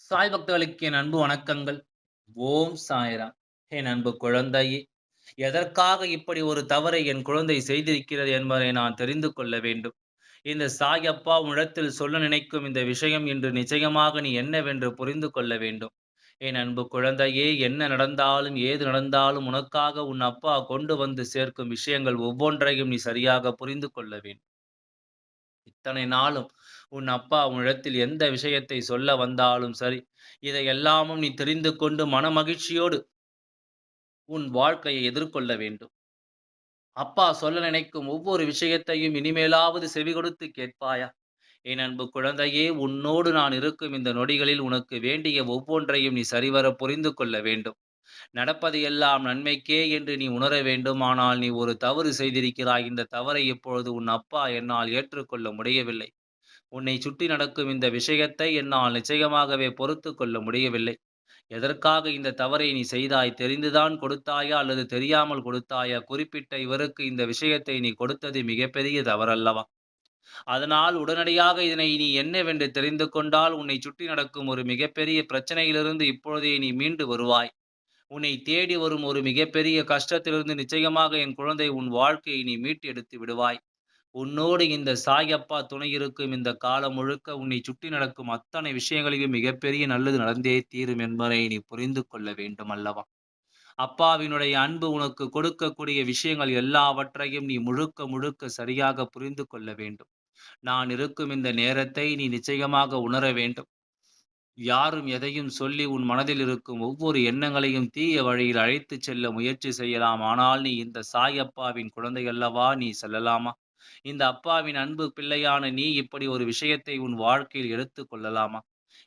சாய் பக்தர்களுக்கு என் அன்பு வணக்கங்கள். ஓம் சாய்ராம். என் அன்பு குழந்தையே, எதற்காக இப்படி ஒரு தவறை என் குழந்தை செய்திருக்கிறது என்பதை நான் தெரிந்து கொள்ள வேண்டும். இந்த சாய் அப்பா உன்னிடத்தில் சொல்ல நினைக்கும் இந்த விஷயம் இன்று நிச்சயமாக நீ என்னவென்று புரிந்து கொள்ள வேண்டும். என் அன்பு குழந்தையே, என்ன நடந்தாலும், ஏது நடந்தாலும் உனக்காக உன் அப்பா கொண்டு வந்து சேர்க்கும் விஷயங்கள் ஒவ்வொன்றையும் நீ சரியாக புரிந்து கொள்ள வேண்டும். இத்தனை நாளும் உன் அப்பா உன்னிடத்தில் எந்த விஷயத்தை சொல்ல வந்தாலும் சரி, இதையெல்லாமும் நீ தெரிந்து கொண்டு மனமகிழ்ச்சியோடு உன் வாழ்க்கையை எதிர்கொள்ள வேண்டும். அப்பா சொல்ல நினைக்கும் ஒவ்வொரு விஷயத்தையும் இனிமேலாவது செவிகொடுத்து கேட்பாயா? என் அன்பு குழந்தையே, உன்னோடு நான் இருக்கும் இந்த நொடிகளில் உனக்கு வேண்டிய ஒவ்வொன்றையும் நீ சரிவர புரிந்து கொள்ள வேண்டும். நடப்பது எல்லாம் நன்மைக்கே என்று நீ உணர வேண்டும். ஆனால் நீ ஒரு தவறு செய்திருக்கிறாய். இந்த தவறை இப்பொழுது உன் அப்பா என்னால் ஏற்றுக்கொள்ள முடியவில்லை. உன்னை சுற்றி நடக்கும் இந்த விஷயத்தை என்னால் நிச்சயமாகவே பொறுத்துக் கொள்ள முடியவில்லை. எதற்காக இந்த தவறை நீ செய்தாய்? தெரிந்துதான் கொடுத்தாயா? அல்லது தெரியாமல் கொடுத்தாயா? குறிப்பிட்ட இவருக்கு இந்த விஷயத்தை நீ கொடுத்தது மிகப்பெரிய தவறல்லவா? அதனால் உடனடியாக இதனை நீ என்னவென்று தெரிந்து கொண்டால், உன்னை சுற்றி நடக்கும் ஒரு மிகப்பெரிய பிரச்சனையிலிருந்து இப்பொழுதே நீ மீண்டு வருவாய். உன்னை தேடி வரும் ஒரு மிகப்பெரிய கஷ்டத்திலிருந்து நிச்சயமாக என் குழந்தை உன் வாழ்க்கையை நீ மீட்டு எடுத்து விடுவாய். உன்னோடு இந்த சாயப்பா துணை இருக்கும் இந்த காலம் முழுக்க உன்னை சுற்றி நடக்கும் அத்தனை விஷயங்களிலும் மிகப்பெரிய நல்லது நடந்தே தீரும் என்பதை நீ புரிந்து கொள்ள வேண்டும் அல்லவா? அப்பாவினுடைய அன்பு உனக்கு கொடுக்கக்கூடிய விஷயங்கள் எல்லாவற்றையும் நீ முழுக்க முழுக்க சரியாக புரிந்து கொள்ள வேண்டும். நான் இருக்கும் இந்த நேரத்தை நீ நிச்சயமாக உணர வேண்டும். யாரும் எதையும் சொல்லி உன் மனதில் இருக்கும் ஒவ்வொரு எண்ணங்களையும் தீய வழியில் அழைத்துச் செல்ல முயற்சி செய்யலாம். ஆனால் நீ இந்த சாயப்பாவின் குழந்தை அல்லவா? நீ செல்லலாமா? இந்த அப்பாவின் அன்பு பிள்ளையான நீ இப்படி ஒரு விஷயத்தை உன் வாழ்க்கையில் எடுத்துக் கொள்ளலாமா?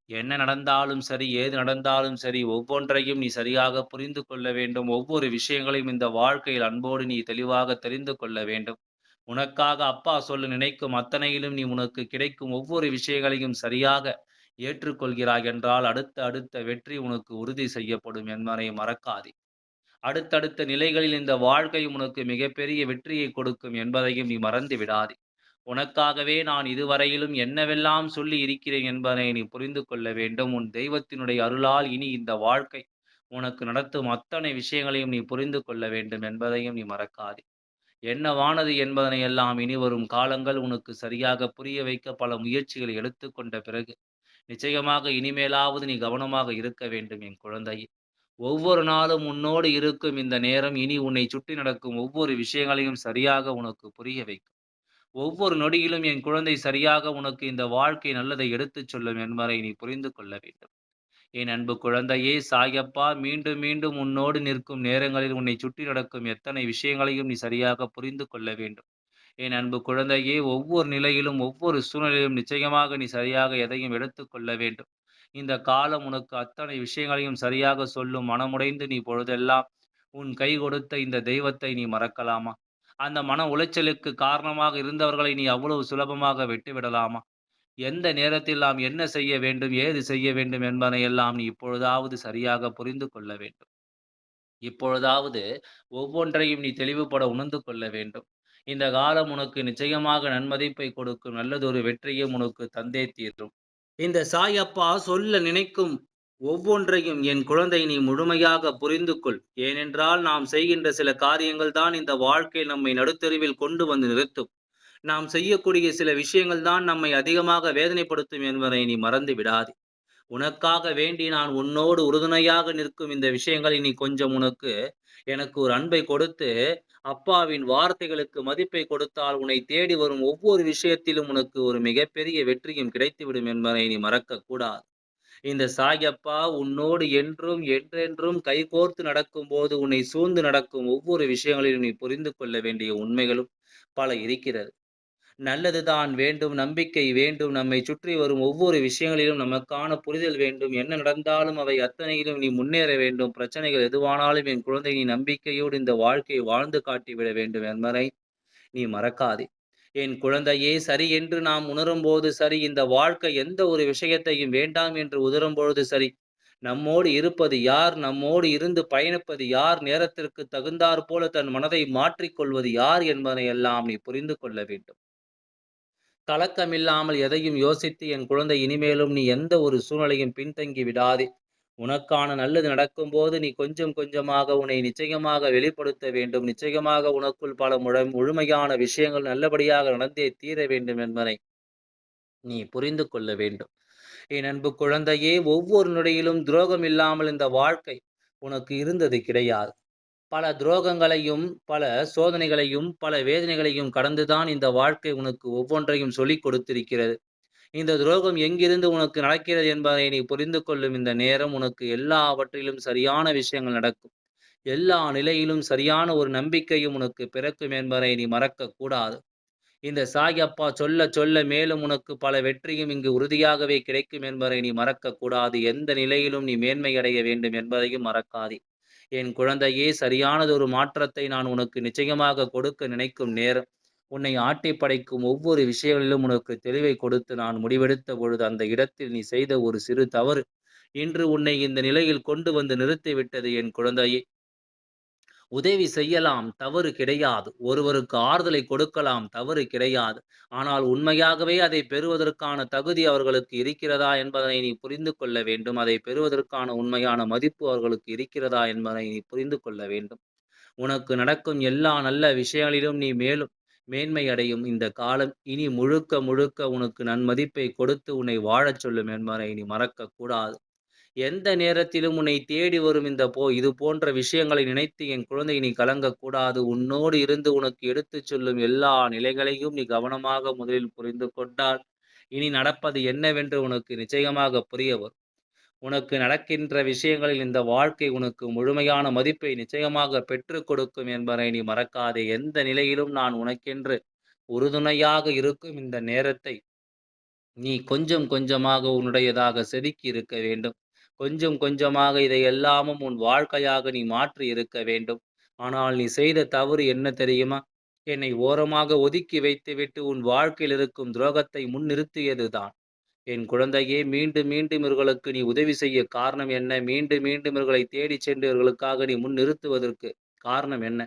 என்ன நடந்தாலும் சரி, ஏது நடந்தாலும் சரி, ஒவ்வொன்றையும் நீ சரியாக புரிந்து கொள்ள வேண்டும். ஒவ்வொரு விஷயங்களையும் இந்த வாழ்க்கையில் அன்போடு நீ தெளிவாக தெரிந்து கொள்ள வேண்டும். உனக்காக அப்பா சொல்ல நினைக்கும் அத்தனையிலும் நீ உனக்கு கிடைக்கும் ஒவ்வொரு விஷயங்களையும் சரியாக ஏற்றுக்கொள்கிறாய் என்றால், அடுத்த அடுத்த வெற்றி உனக்கு உறுதி செய்யப்படும் என்பதை மறக்காதே. அடுத்தடுத்த நிலைகளில் இந்த வாழ்க்கை உனக்கு மிகப்பெரிய வெற்றியை கொடுக்கும் என்பதையும் நீ மறந்து விடாதே. உனக்காகவே நான் இதுவரையிலும் என்னவெல்லாம் சொல்லி இருக்கிறேன் என்பதை நீ புரிந்து கொள்ள வேண்டும். உன் தெய்வத்தினுடைய அருளால் இனி இந்த வாழ்க்கை உனக்கு நடத்தும் அத்தனை விஷயங்களையும் நீ புரிந்து கொள்ள வேண்டும் என்பதையும் நீ மறக்காதே. என்னவானது என்பதனையெல்லாம் இனிவரும் காலங்கள் உனக்கு சரியாக புரிய வைக்க பல முயற்சிகளை எடுத்துக்கொண்ட பிறகு, நிச்சயமாக இனிமேலாவது நீ கவனமாக இருக்க வேண்டும் என் குழந்தையே. ஒவ்வொரு நாளும் உன்னோடு இருக்கும் இந்த நேரம் இனி உன்னை சுற்றி நடக்கும் ஒவ்வொரு விஷயங்களையும் சரியாக உனக்கு புரிய வைக்கும். ஒவ்வொரு நொடியிலும் என் குழந்தை சரியாக உனக்கு இந்த வாழ்க்கை நல்லதை எடுத்துச் சொல்லும் என்பதை நீ புரிந்து கொள்ள வேண்டும். என் அன்பு குழந்தையே, சாயப்பா மீண்டும் மீண்டும் உன்னோடு நிற்கும் நேரங்களில் உன்னை சுற்றி நடக்கும் எத்தனை விஷயங்களையும் நீ சரியாக புரிந்து கொள்ள வேண்டும். என் அன்பு குழந்தையே, ஒவ்வொரு நிலையிலும், ஒவ்வொரு சூழ்நிலையிலும் நிச்சயமாக நீ சரியாக எதையும் எடுத்துக் கொள்ள வேண்டும். இந்த காலம் உனக்கு அத்தனை விஷயங்களையும் சரியாக சொல்லும். மனமுடைந்து நீ பொழுதெல்லாம் உன் கை கொடுத்த இந்த தெய்வத்தை நீ மறக்கலாமா? அந்த மன உளைச்சலுக்கு காரணமாக இருந்தவர்களை நீ அவ்வளவு சுலபமாக விட்டுவிடலாமா? எந்த நேரத்தில் நாம் என்ன செய்ய வேண்டும், ஏது செய்ய வேண்டும் என்பதையெல்லாம் நீ இப்பொழுதாவது சரியாக புரிந்து கொள்ள வேண்டும். இப்பொழுதாவது ஒவ்வொன்றையும் நீ தெளிவுபட உணர்ந்து கொள்ள வேண்டும். இந்த காலம் உனக்கு நிச்சயமாக நன்மதிப்பை கொடுக்கும். நல்லதொரு வெற்றியும் உனக்கு தந்தே தீரும். இந்த சாயப்பா சொல்ல நினைக்கும் ஒவ்வொன்றையும் என் குழந்தை நீ முழுமையாக புரிந்து கொள். ஏனென்றால் நாம் செய்கின்ற சில காரியங்கள் தான் இந்த வாழ்க்கையில் நம்மை நடுத்தெருவில் கொண்டு வந்து நிறுத்தும். நாம் செய்யக்கூடிய சில விஷயங்கள் தான் நம்மை அதிகமாக வேதனைப்படுத்தும் என்பதை நீ மறந்து விடாதே. உனக்காக வேண்டி நான் உன்னோடு உறுதுணையாக நிற்கும் இந்த விஷயங்களை நீ கொஞ்சம் எனக்கு ஒரு அன்பை கொடுத்து, அப்பாவின் வார்த்தைகளுக்கு மதிப்பை கொடுத்தால், உன்னை தேடி வரும் ஒவ்வொரு விஷயத்திலும் உனக்கு ஒரு மிகப்பெரிய வெற்றியும் கிடைத்துவிடும் என்பதை நீ மறக்கக் கூடாது. இந்த சாயப்பா உன்னோடு என்றும், என்றென்றும் கைகோர்த்து நடக்கும்போது, உன்னை சூழ்ந்து நடக்கும் ஒவ்வொரு விஷயங்களிலும் நீ புரிந்து கொள்ள வேண்டிய உண்மைகளும் பல இருக்கிறது. நல்லதுதான் வேண்டும், நம்பிக்கை வேண்டும், நம்மை சுற்றி வரும் ஒவ்வொரு விஷயங்களிலும் நமக்கான புரிதல் வேண்டும். என்ன நடந்தாலும் அவை அத்தனையிலும் நீ முன்னேற வேண்டும். பிரச்சனைகள் எதுவானாலும் என் குழந்தை நீ நம்பிக்கையோடு இந்த வாழ்க்கையை வாழ்ந்து காட்டிவிட வேண்டும் என்பதை நீ மறக்காதே. என் குழந்தையே, சரி என்று நாம் உணரும்போது சரி, இந்த வாழ்க்கை எந்த ஒரு விஷயத்தையும் வேண்டாம் என்று உதரும்பொழுது சரி, நம்மோடு இருப்பது யார்? நம்மோடு இருந்து பயணிப்பது யார்? நேரத்திற்கு தகுந்தாற் போல தன் மனதை மாற்றிக் கொள்வது யார் என்பதையெல்லாம் நீ புரிந்து கொள்ள வேண்டும். கலக்கமில்லாமல் எதையும் யோசித்து என் குழந்தை இனிமேலும் நீ எந்த ஒரு சூழ்நிலையும் பின்தங்கி விடாதே. உனக்கான நல்லது நடக்கும்போது நீ கொஞ்சம் கொஞ்சமாக உன்னை நிச்சயமாக வெளிப்படுத்த வேண்டும். நிச்சயமாக உனக்குள் பல முழுமையான விஷயங்கள் நல்லபடியாக நடந்தே தீர வேண்டும் என்பதை நீ புரிந்து கொள்ள வேண்டும். என் அன்பு குழந்தையே, ஒவ்வொரு நொடியிலும் துரோகம் இல்லாமல் இந்த வாழ்க்கை உனக்கு இருந்தது கிடையாது. பல துரோகங்களையும், பல சோதனைகளையும், பல வேதனைகளையும் கடந்துதான் இந்த வாழ்க்கை உனக்கு ஒவ்வொன்றையும் சொல்லிக் கொடுத்திருக்கிறது. இந்த துரோகம் எங்கிருந்து உனக்கு நடக்கிறது என்பதை நீ புரிந்து கொள்ளும் இந்த நேரம் உனக்கு எல்லாவற்றிலும் சரியான விஷயங்கள் நடக்கும். எல்லா நிலையிலும் சரியான ஒரு நம்பிக்கையும் உனக்கு பிறக்கும் என்பதை நீ மறக்கக் கூடாது. இந்த சாய் அப்பா சொல்ல சொல்ல மேலும் உனக்கு பல வெற்றியும் இங்கு உறுதியாகவே கிடைக்கும் என்பதை நீ மறக்கக் கூடாது. எந்த நிலையிலும் நீ மேன்மை அடைய வேண்டும் என்பதையும் மறக்காதே. என் குழந்தையே, சரியானதொரு மாற்றத்தை நான் உனக்கு நிச்சயமாக கொடுக்க நினைக்கும் நேரம். உன்னை ஆட்டிப் படைக்கும் ஒவ்வொரு விஷயங்களிலும் உனக்கு தெளிவை கொடுத்து நான் முடிவெடுத்த பொழுது அந்த இடத்தில் நீ செய்த ஒரு சிறு தவறு இன்று உன்னை இந்த நிலையில் கொண்டு வந்து நிறுத்திவிட்டது என் குழந்தையே. உதவி செய்யலாம், தவறு கிடையாது. ஒருவருக்கு ஆறுதலை கொடுக்கலாம், தவறு கிடையாது. ஆனால் உண்மையாகவே அதை பெறுவதற்கான தகுதி அவர்களுக்கு இருக்கிறதா என்பதனை நீ புரிந்து கொள்ள வேண்டும். அதை பெறுவதற்கான உண்மையான மதிப்பு அவர்களுக்கு இருக்கிறதா என்பதை நீ புரிந்து கொள்ள வேண்டும். உனக்கு நடக்கும் எல்லா நல்ல விஷயங்களிலும் நீ மேலும் மேன்மை அடையும் இந்த காலம் இனி முழுக்க முழுக்க உனக்கு நன்மதிப்பை கொடுத்து உன்னை வாழச் சொல்லும் என்பதை நீ மறக்கக் கூடாது. எந்த நேரத்திலும் உன்னை தேடி வரும் இது போன்ற விஷயங்களை நினைத்து என் குழந்தை நீ கலங்கக்கூடாது. உன்னோடு இருந்து உனக்கு எடுத்துச் சொல்லும் எல்லா நிலைகளையும் நீ கவனமாக முதலில் புரிந்து கொண்டால், இனி நடப்பது என்னவென்று உனக்கு நிச்சயமாக புரிய வரும். உனக்கு நடக்கின்ற விஷயங்களில் இந்த வாழ்க்கை உனக்கு முழுமையான மதிப்பை நிச்சயமாக பெற்றுக் கொடுக்கும் என்பதை நீ மறக்காதே. எந்த நிலையிலும் நான் உனக்கென்று உறுதுணையாக இருக்கும் இந்த நேரத்தை நீ கொஞ்சம் கொஞ்சமாக உன்னுடையதாக செதுக்கி இருக்க வேண்டும். கொஞ்சம் கொஞ்சமாக இதை எல்லாமும் உன் வாழ்க்கையாக நீ மாற்றி இருக்க வேண்டும். ஆனால் நீ செய்த தவறு என்ன தெரியுமா? என்னை ஓரமாக ஒதுக்கி வைத்துவிட்டு உன் வாழ்க்கையில் இருக்கும் துரோகத்தை முன்னிறுத்தியதுதான். என் குழந்தையே, மீண்டும் மீண்டும் இவர்களுக்கு நீ உதவி செய்ய காரணம் என்ன? மீண்டும் மீண்டும் இவர்களை தேடிச் சென்று இவர்களுக்காக நீ நிறுத்துவதற்கு காரணம் என்ன?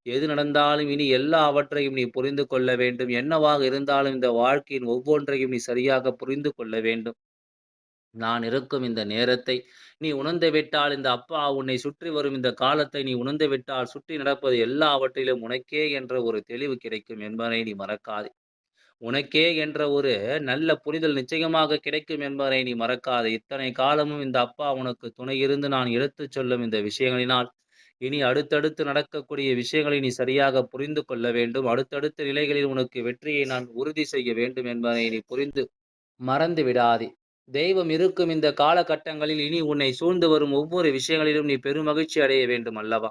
எது நடந்தாலும் இனி எல்லாவற்றையும் நீ புரிந்து கொள்ள வேண்டும். என்னவாக இருந்தாலும் இந்த வாழ்க்கையின் ஒவ்வொன்றையும் நீ சரியாக புரிந்து கொள்ள வேண்டும். நான் இருக்கும் இந்த நேரத்தை நீ உணர்ந்து விட்டால், இந்த அப்பா உன்னை சுற்றி வரும் இந்த காலத்தை நீ உணர்ந்து விட்டால், சுற்றி நடப்பது எல்லாவற்றிலும் உனக்கே என்ற ஒரு தெளிவு கிடைக்கும் என்பதை நீ மறக்காதே. உனக்கே என்ற ஒரு நல்ல புரிதல் நிச்சயமாக கிடைக்கும் என்பதை நீ மறக்காதே. இத்தனை காலமும் இந்த அப்பா உனக்கு துணை இருந்து நான் எடுத்துச் சொல்லும் இந்த விஷயங்களினால், இனி அடுத்தடுத்து நடக்கக்கூடிய விஷயங்களை நீ சரியாக புரிந்து கொள்ள வேண்டும். அடுத்தடுத்த நிலைகளில் உனக்கு வெற்றியை நான் உறுதி செய்ய வேண்டும் என்பதை நீ புரிந்து மறந்து விடாதே. தெய்வம் இருக்கும் இந்த காலகட்டங்களில் இனி உன்னை சூழ்ந்து வரும் ஒவ்வொரு விஷயங்களிலும் நீ பெருமகிழ்ச்சி அடைய வேண்டும் அல்லவா?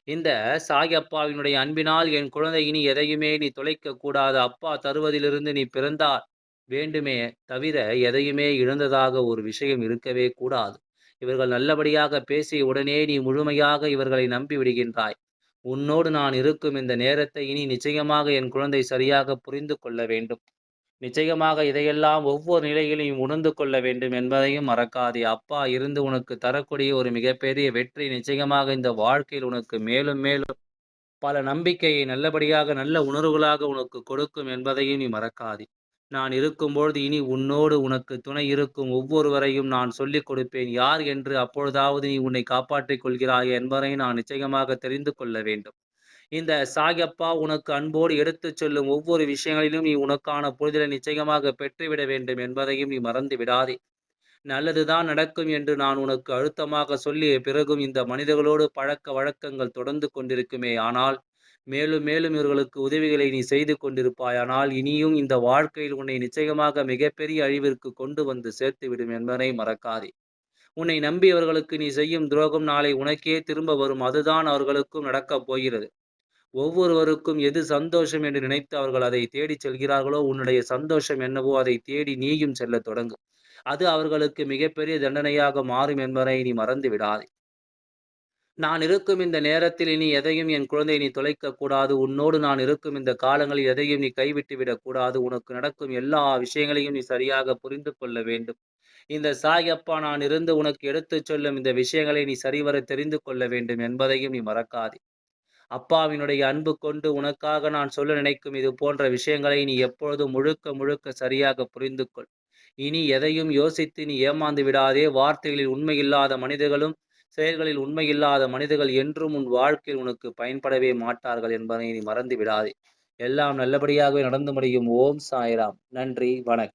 இந்த சாயப்பாவினுடைய அன்பினால் என் குழந்தை இனி எதையுமே நீ தொலைக்கக் கூடாது. அப்பா தருவதிலிருந்து நீ பிறந்தால் வேண்டுமே தவிர எதையுமே இழந்ததாக ஒரு விஷயம் இருக்கவே கூடாது. இவர்கள் நல்லபடியாக பேசிய உடனே நீ முழுமையாக இவர்களை நம்பி விடுகின்றாய். உன்னோடு நான் இருக்கும் இந்த நேரத்தை இனி நிச்சயமாக என் குழந்தை சரியாக புரிந்து கொள்ள வேண்டும். நிச்சயமாக இதையெல்லாம் ஒவ்வொரு நிலையிலும் உணர்ந்து கொள்ள வேண்டும் என்பதையும் மறக்காதே. அப்பா இருந்து உனக்கு தரக்கூடிய ஒரு மிகப்பெரிய வெற்றி நிச்சயமாக இந்த வாழ்க்கையில் உனக்கு மேலும் மேலும் பல நம்பிக்கையை நல்லபடியாக நல்ல உணர்வுகளாக உனக்கு கொடுக்கும் என்பதையும் நீ மறக்காதே. நான் இருக்கும்பொழுது இனி உன்னோடு உனக்கு துணை இருக்கும் ஒவ்வொருவரையும் நான் சொல்லிக் கொடுப்பேன். யார் என்று அப்பொழுதாவது நீ உன்னை காப்பாற்றிக் கொள்கிறாய் என்பதை நான் நிச்சயமாக தெரிந்து கொள்ள வேண்டும். இந்த சாயப்பா உனக்கு அன்போடு எடுத்துச் சொல்லும் ஒவ்வொரு விஷயங்களிலும் நீ உனக்கான புரிதலை நிச்சயமாக பெற்றுவிட வேண்டும் என்பதையும் நீ மறந்து விடாதே. நல்லதுதான் நடக்கும் என்று நான் உனக்கு அழுத்தமாக சொல்லிய பிறகும் இந்த மனிதர்களோடு பழக்க வழக்கங்கள் தொடர்ந்து கொண்டிருக்குமே ஆனால் மேலும் மேலும் இவர்களுக்கு உதவிகளை நீ செய்து கொண்டிருப்பாயானால் இனியும் இந்த வாழ்க்கையில் உன்னை நிச்சயமாக மிகப்பெரிய அழிவிற்கு கொண்டு வந்து சேர்த்துவிடும் என்பதை மறக்காதே. உன்னை நம்பியவர்களுக்கு நீ செய்யும் துரோகம் நாளை உனக்கே திரும்ப வரும். அதுதான் அவர்களுக்கும் நடக்கப் போகிறது. ஒவ்வொருவருக்கும் எது சந்தோஷம் என்று நினைத்து அவர்கள் அதை தேடிச் செல்கிறார்களோ, உன்னுடைய சந்தோஷம் என்னவோ அதை தேடி நீயும் செல்லத் தொடங்கு. அது அவர்களுக்கு மிகப்பெரிய தண்டனையாக மாறும் என்பதை நீ மறந்து விடாதே. நான் இருக்கும் இந்த நேரத்தில் இனி எதையும் என் குழந்தை நீ தொலைக்கக் கூடாது. உன்னோடு நான் இருக்கும் இந்த காலங்களில் எதையும் நீ கைவிட்டு விடக்கூடாது. உனக்கு நடக்கும் எல்லா விஷயங்களையும் நீ சரியாக புரிந்து கொள்ள வேண்டும். இந்த சாயப்பா நான் இருந்து உனக்கு எடுத்துச் சொல்லும் இந்த விஷயங்களை நீ சரிவர தெரிந்து கொள்ள வேண்டும் என்பதையும் நீ மறக்காதே. அப்பாவினுடைய அன்பு கொண்டு உனக்காக நான் சொல்ல நினைக்கும் இது போன்ற விஷயங்களை நீ எப்பொழுதும் முழுக்க முழுக்க சரியாக புரிந்து கொள். இனி எதையும் யோசித்து நீ ஏமாந்து விடாதே. வார்த்தைகளில் உண்மையில்லாத மனிதர்களும், செயல்களில் உண்மையில்லாத மனிதர்கள் என்றும் உன் வாழ்க்கையில் உனக்கு பயன்படவே மாட்டார்கள் என்பதை நீ மறந்து விடாதே. எல்லாம் நல்லபடியாகவே நடந்து முடியும். ஓம் சாய்ராம். நன்றி. வணக்கம்.